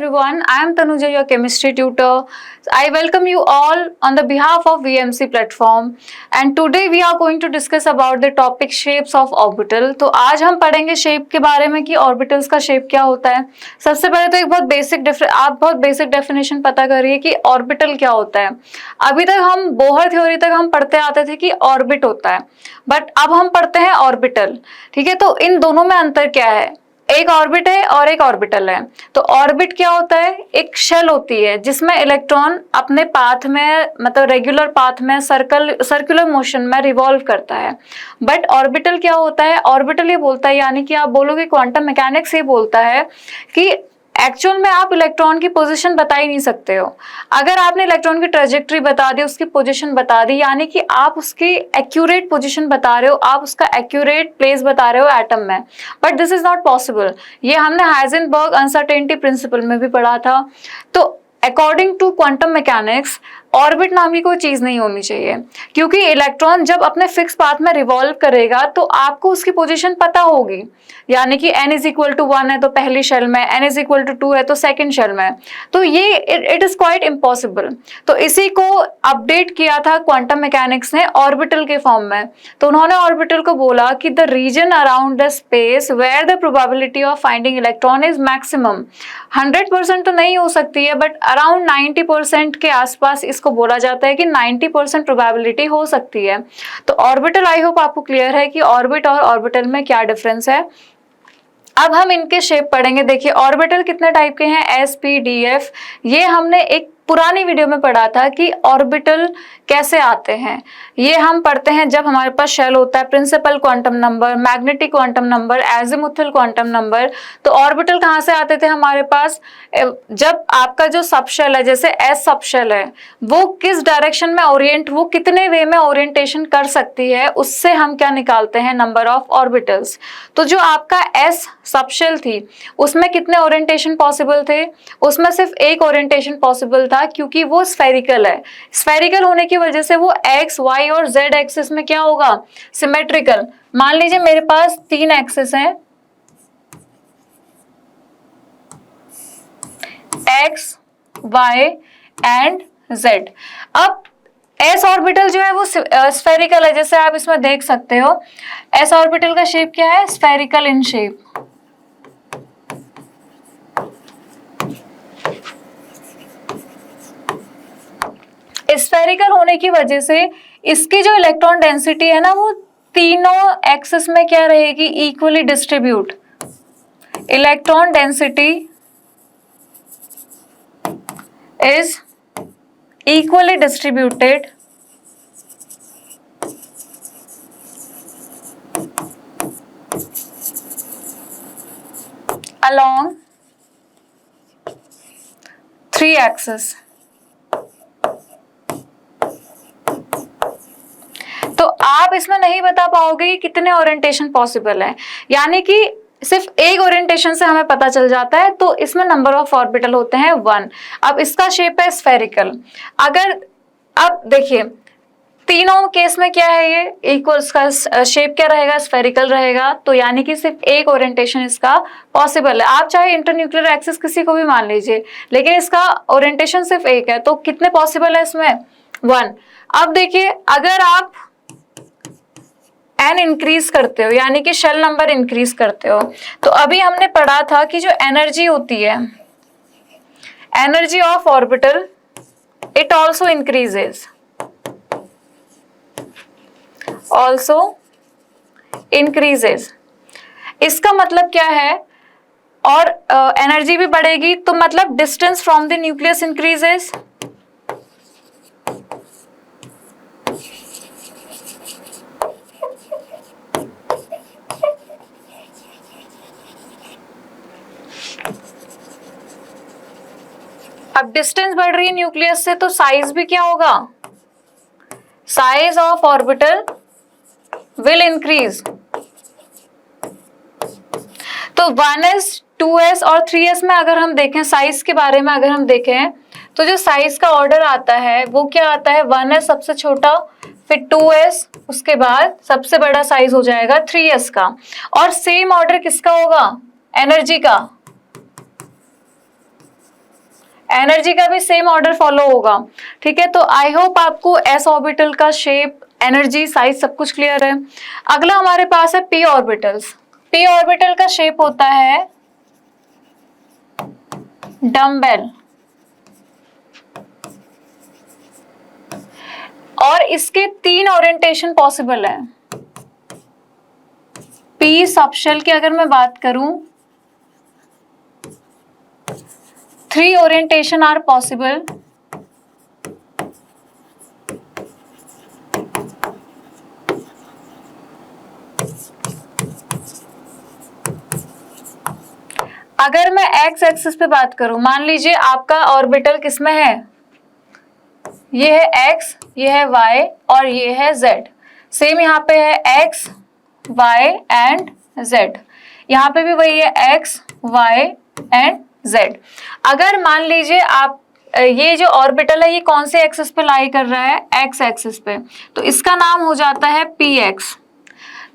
everyone. I am Tanuja, your chemistry tutor. I welcome you all on the behalf of VMC platform. And today we are going to discuss about the topic shapes of orbital. तो आज हम पढ़ेंगे shape के बारे में कि orbitals का shape क्या होता है। सबसे पहले तो एक बहुत बेसिक डेफिनेशन पता करिए कि ऑर्बिटल क्या होता है। अभी तक हम बोहर थ्योरी तक हम पढ़ते आते थे कि ऑर्बिट होता है, बट अब हम पढ़ते हैं ऑर्बिटल। ठीक है, तो इन दोनों में अंतर क्या है? एक ऑर्बिट है और एक ऑर्बिटल है। तो ऑर्बिट क्या होता है? एक शेल होती है जिसमें इलेक्ट्रॉन अपने पाथ में, मतलब रेगुलर पाथ में, सर्कुलर मोशन में रिवॉल्व करता है। बट ऑर्बिटल क्या होता है? ऑर्बिटल ये बोलता है, यानी कि आप बोलोगे क्वांटम मैकेनिक्स ये बोलता है कि एक्चुअल में आप इलेक्ट्रॉन की पोजीशन बता ही नहीं सकते हो। अगर आपने इलेक्ट्रॉन की ट्रेजेक्टरी बता दी, उसकी पोजीशन बता दी, यानी कि आप उसकी एक्यूरेट पोजीशन बता रहे हो, आप उसका एक्यूरेट प्लेस बता रहे हो एटम में, but this is not possible. ये हमने हाइजेनबर्ग अनसर्टेनिटी प्रिंसिपल में भी पढ़ा था। तो according to quantum mechanics orbit नाम की कोई चीज नहीं होनी चाहिए, क्योंकि इलेक्ट्रॉन जब अपने फिक्स पाथ में रिवॉल्व करेगा तो आपको उसकी पोजीशन पता होगी। यानी कि n इज इक्वल टू 1 है तो पहली शेल में, n इज इक्वल टू 2 है तो सेकंड शेल में। तो ये इट इज क्वाइट इम्पॉसिबल। तो इसी को अपडेट किया था क्वांटम मैकेनिक्स ने ऑर्बिटल के फॉर्म में। तो उन्होंने ऑर्बिटल को बोला कि the region around the space where the probability of finding electron is maximum. 100% तो नहीं हो सकती है, बट अराउंड 90% के आसपास इसको बोला जाता है कि 90% प्रोबेबिलिटी हो सकती है। तो ऑर्बिटल, आई होप आपको क्लियर है कि ऑर्बिट और ऑर्बिटल में क्या डिफरेंस है। अब हम इनके शेप पढ़ेंगे। देखिए ऑर्बिटल कितने टाइप के हैं, एस पी डी एफ। ये हमने एक पुरानी वीडियो में पढ़ा था कि ऑर्बिटल कैसे आते हैं। ये हम पढ़ते हैं जब हमारे पास शेल होता है, principal quantum number, magnetic quantum number, azimuthal quantum number. तो ऑर्बिटल कहाँ से आते थे हमारे पास? जब आपका जो सबशेल है, जैसे एस सबशेल है, वो किस डायरेक्शन में ओरिएंट, वो कितने वे में ओरिएंटेशन कर सकती है, उससे हम क्या निकालते हैं? Number of orbitals. तो जो आपका एस सबशेल थी उसमें कितने ओरिएंटेशन पॉसिबल थे? उसमें सिर्फ एक ओरिएंटेशन पॉसिबल था, क्योंकि वो स्फेरिकल है। स्फेरिकल होने की वजह से वो एक्स, वाई और जेड एक्सिस में क्या होगा? सिमेट्रिकल। मान लीजिए मेरे पास 3 एक्सिस हैं, एक्स, वाई एंड जेड। अब एस ऑर्बिटल जो है वो स्फेरिकल है, जैसे आप इसमें देख सकते हो। एस ऑर्बिटल का शेप क्या है? Spherical in shape. स्फेरिकल होने की वजह से इसकी जो इलेक्ट्रॉन डेंसिटी है ना, वो तीनों एक्सिस में क्या रहेगी? Equally distribute. Electron density is equally distributed along 3 axes। तो आप इसमें नहीं बता पाओगे कि कितने ओरिएंटेशन पॉसिबल है, यानी कि सिर्फ एक ओरिएंटेशन से हमें पता चल जाता है। तो इसमें नंबर ऑफ ऑर्बिटल होते हैं 1। अब इसका शेप है स्फेरिकल। अगर अब देखिए तीनों केस में क्या है, ये इक्वल्स का शेप क्या रहेगा? स्फेरिकल रहेगा। तो यानी कि सिर्फ एक ओरिएंटेशन इसका पॉसिबल है। आप चाहे इंटरन्यूक्लियर एक्सिस किसी को भी मान लीजिए, लेकिन इसका ओरिएंटेशन सिर्फ एक है। तो कितने पॉसिबल है इसमें? 1। अब देखिए अगर आप n इंक्रीज करते हो, यानी कि शेल नंबर इंक्रीज करते हो, तो अभी हमने पढ़ा था कि जो एनर्जी होती है, energy of orbital, it also increases, also increases. इसका मतलब क्या है? और एनर्जी भी बढ़ेगी, तो मतलब distance from the nucleus increases. अब डिस्टेंस बढ़ रही है न्यूक्लियस से, तो साइज भी क्या होगा? Size of orbital will increase. तो 1s, 2s और 3s में अगर हम देखें, साइज के बारे में अगर हम देखें, तो जो साइज का ऑर्डर आता है वो क्या आता है? 1s सबसे छोटा, फिर 2s, उसके बाद सबसे बड़ा साइज हो जाएगा 3s का। और सेम ऑर्डर किसका होगा? एनर्जी का। एनर्जी का भी सेम ऑर्डर फॉलो होगा। ठीक है, तो आई होप आपको एस ऑर्बिटल का शेप, एनर्जी, साइज सब कुछ क्लियर है। अगला हमारे पास है पी ऑर्बिटल्स। पी ऑर्बिटल का शेप होता है डम्बेल, और इसके 3 ओरिएंटेशन पॉसिबल है। पी सबशेल की अगर मैं बात करूं, 3 ओरिएंटेशन आर पॉसिबल। अगर मैं एक्स एक्सिस पे बात करूं, मान लीजिए आपका ऑर्बिटल किसमें है, ये है एक्स, ये है वाई और ये है जेड। सेम यहाँ पे है एक्स वाई एंड जेड, यहाँ पे भी वही है एक्स वाई एंड जेड। अगर मान लीजिए आप ये जो ऑर्बिटल है ये कौन से एक्सिस पे लाई कर रहा है, एक्स एक्सिस पे, तो इसका नाम हो जाता है पी एक्स।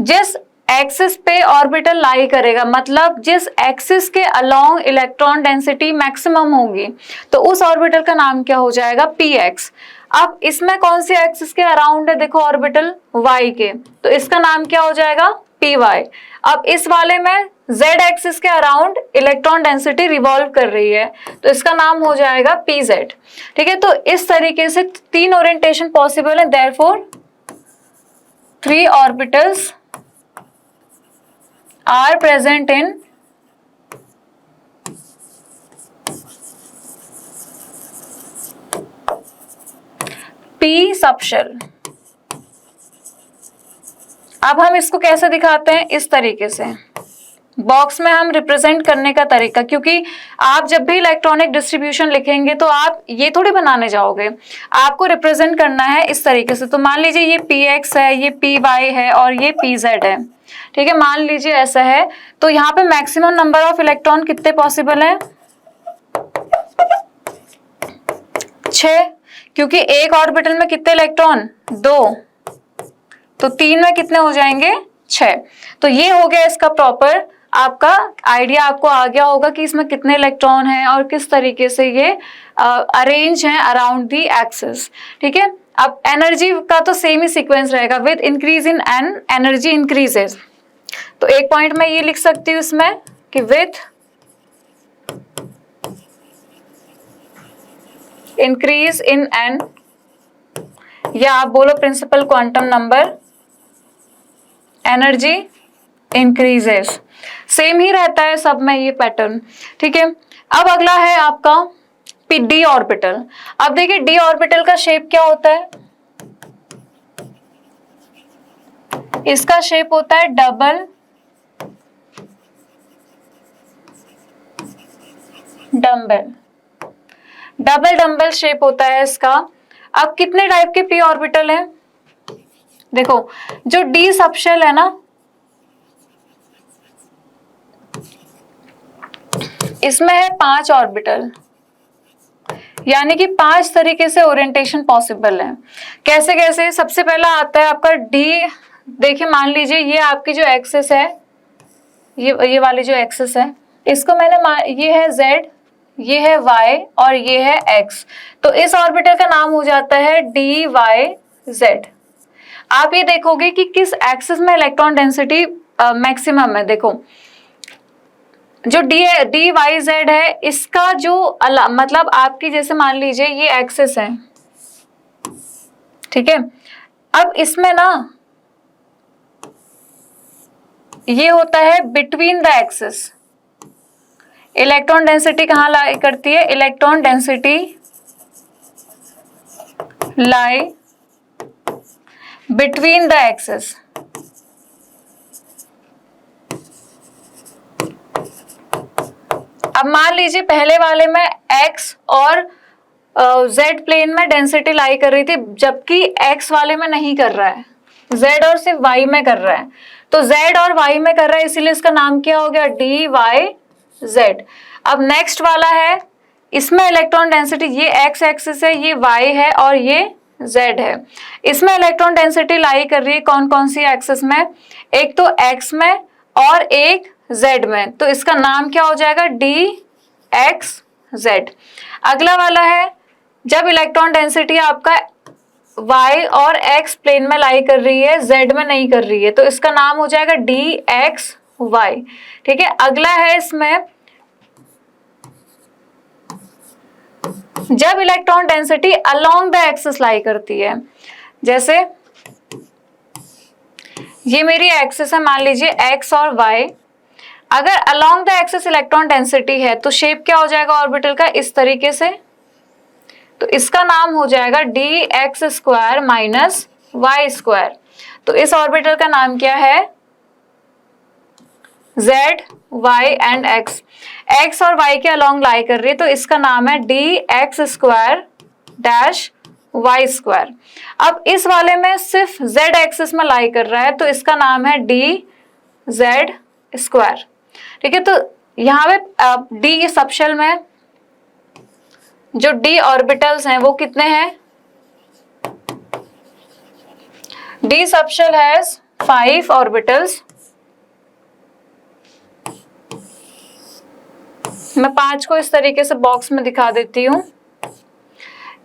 जिस एक्सिस पे ऑर्बिटल लाई करेगा, मतलब जिस एक्सिस के अलोंग इलेक्ट्रॉन डेंसिटी मैक्सिमम होगी, तो उस ऑर्बिटल का नाम क्या हो जाएगा, पी एक्स। अब इसमें कौन से एक्सिस के अराउंड है, देखो ऑर्बिटल वाई के, तो इसका नाम क्या हो जाएगा, पी वाई। अब इस वाले में जेड एक्सिस के अराउंड इलेक्ट्रॉन डेंसिटी रिवॉल्व कर रही है, तो इसका नाम हो जाएगा पी जेड। ठीक है, तो इस तरीके से 3 ओरिएंटेशन पॉसिबल है, therefore 3 orbitals are present in P subshell। अब हम इसको कैसे दिखाते हैं, इस तरीके से बॉक्स में हम रिप्रेजेंट करने का तरीका, क्योंकि आप जब भी इलेक्ट्रॉनिक डिस्ट्रीब्यूशन लिखेंगे तो आप ये थोड़ी बनाने जाओगे, आपको रिप्रेजेंट करना है इस तरीके से। तो मान लीजिए ये पी एक्स है, ये पी वाई है और ये पी जेड है। ठीक है, मान लीजिए ऐसा है, तो यहाँ पे मैक्सिमम नंबर ऑफ इलेक्ट्रॉन कितने पॉसिबल है, 6, क्योंकि एक ऑर्बिटल में कितने इलेक्ट्रॉन, 2, तो 3 में कितने हो जाएंगे, 6। तो ये हो गया इसका प्रॉपर, आपका आइडिया आपको आ गया होगा कि इसमें कितने इलेक्ट्रॉन हैं और किस तरीके से ये अरेंज हैं अराउंड दी एक्सिस। ठीक है, अब एनर्जी का तो सेम ही सीक्वेंस रहेगा, with increase in an energy increases. तो एक पॉइंट मैं ये लिख सकती हूँ इसमें कि विथ इंक्रीज इन एन, या आप बोलो principal quantum number, energy increases. Same ही रहता है सब में ये पैटर्न। ठीक है, अब अगला है आपका डी ऑर्बिटल। अब देखिए डी ऑर्बिटल का शेप क्या होता है, इसका शेप होता है double dumbbell. Double dumbbell shape होता है इसका। अब कितने टाइप के पी ऑर्बिटल हैं, देखो जो डी सबशेल है ना, इसमें है 5 ऑर्बिटल, यानी कि 5 तरीके से ओरिएंटेशन पॉसिबल है। कैसे कैसे, सबसे पहला आता है आपका डी। देखिए मान लीजिए ये आपकी जो एक्सिस है, ये वाली जो एक्सिस है, इसको मैंने, ये है जेड, ये है वाई और ये है एक्स, तो इस ऑर्बिटल का नाम हो जाता है डी वाई जेड। आप ये देखोगे कि किस एक्सिस में इलेक्ट्रॉन डेंसिटी मैक्सिमम है। देखो जो डी वाई जेड है, इसका जो मतलब आपकी, जैसे मान लीजिए ये एक्सिस है, ठीक है, अब इसमें ना ये होता है between the axis. Electron density कहाँ लाई करती है, electron density lie between the axis. अब मान लीजिए पहले वाले में एक्स और जेड प्लेन में डेंसिटी लाई कर रही थी, जबकि एक्स वाले में नहीं कर रहा है, जेड और सिर्फ वाई में कर रहा है। तो जेड और वाई में कर रहा है, इसीलिए इसका नाम क्या हो गया, डी वाई जेड। अब नेक्स्ट वाला है, इसमें इलेक्ट्रॉन डेंसिटी, ये एक्स एक्सिस है, ये वाई है और ये जेड है। इसमें इलेक्ट्रॉन डेंसिटी लाई कर रही है कौन कौन सी एक्सिस में, एक तो एक्स में और एक जेड में, तो इसका नाम क्या हो जाएगा, डी एक्स Z। अगला वाला है जब इलेक्ट्रॉन डेंसिटी आपका y और x प्लेन में लाई कर रही है, z में नहीं कर रही है, तो इसका नाम हो जाएगा dxy। ठीक है, अगला है इसमें जब electron density along the axis लाई करती है, जैसे ये मेरी एक्सिस है, मान लीजिए x और y, अगर along the axis electron density है तो शेप क्या हो जाएगा ऑर्बिटल का, इस तरीके से, तो इसका नाम हो जाएगा dx² माइनस y²। तो इस ऑर्बिटल का नाम क्या है, z, y and x। x और y के अलोंग लाई कर रही है, तो इसका नाम है dx² डैश y²। अब इस वाले में सिर्फ z एक्सिस में लाई कर रहा है, तो इसका नाम है dz²। ठीक है, तो यहाँ पे d सबशेल में जो d ऑर्बिटल्स हैं वो कितने हैं, d सबशेल हैज 5 ऑर्बिटल्स। मैं 5 को इस तरीके से बॉक्स में दिखा देती हूँ।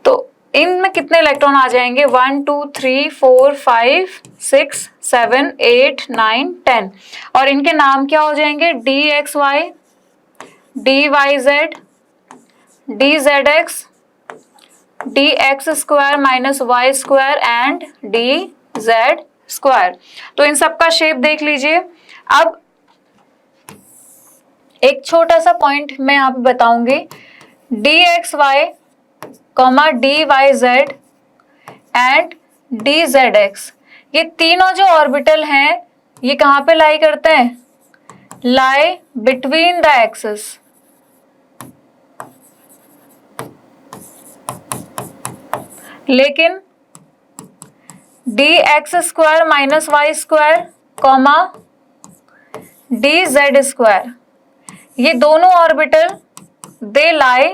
तो इनमें कितने इलेक्ट्रॉन आ जाएंगे, 1 2 3 4 5 6 7 8 9 10, और इनके नाम क्या हो जाएंगे, dxy, dyz, dzx, dx² minus y² and dz²। तो इन सब का शेप देख लीजिए। अब एक छोटा सा पॉइंट मैं यहाँ पे बताऊंगी, dxy, dyz एंड dzx, ये तीनों जो ऑर्बिटल हैं ये कहाँ पे लाई करते हैं, लाई बिटवीन द एक्सिस। लेकिन dx² minus y² comma dz², ये दोनों orbital they lie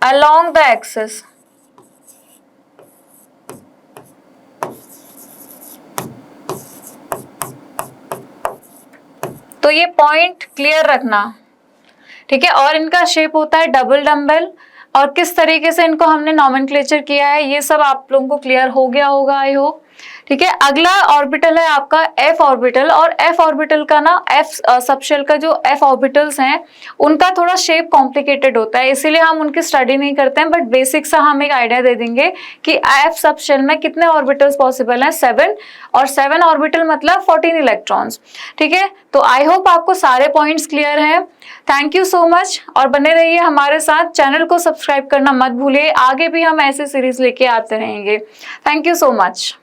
along the axis. तो ये पॉइंट क्लियर रखना, ठीक है। और इनका शेप होता है डबल डम्बल, और किस तरीके से इनको हमने नॉमेनक्लेचर किया है ये सब आप लोगों को क्लियर हो गया होगा, आई होप। ठीक है, अगला ऑर्बिटल है आपका f ऑर्बिटल, और f ऑर्बिटल का ना f सबशेल का जो f ऑर्बिटल्स हैं उनका थोड़ा शेप कॉम्प्लिकेटेड होता है, इसीलिए हम उनकी स्टडी नहीं करते हैं, बट बेसिक सा हम एक आइडिया दे देंगे कि f सबशेल में कितने ऑर्बिटल्स पॉसिबल हैं, 7, और 7 ऑर्बिटल मतलब 14 इलेक्ट्रॉन्स। ठीक है, तो आई होप आपको सारे पॉइंट्स क्लियर हैं। थैंक यू सो मच, और बने रहिए हमारे साथ, चैनल को सब्सक्राइब करना मत भूलिए, आगे भी हम ऐसे सीरीज लेके आते रहेंगे। Thank you so much.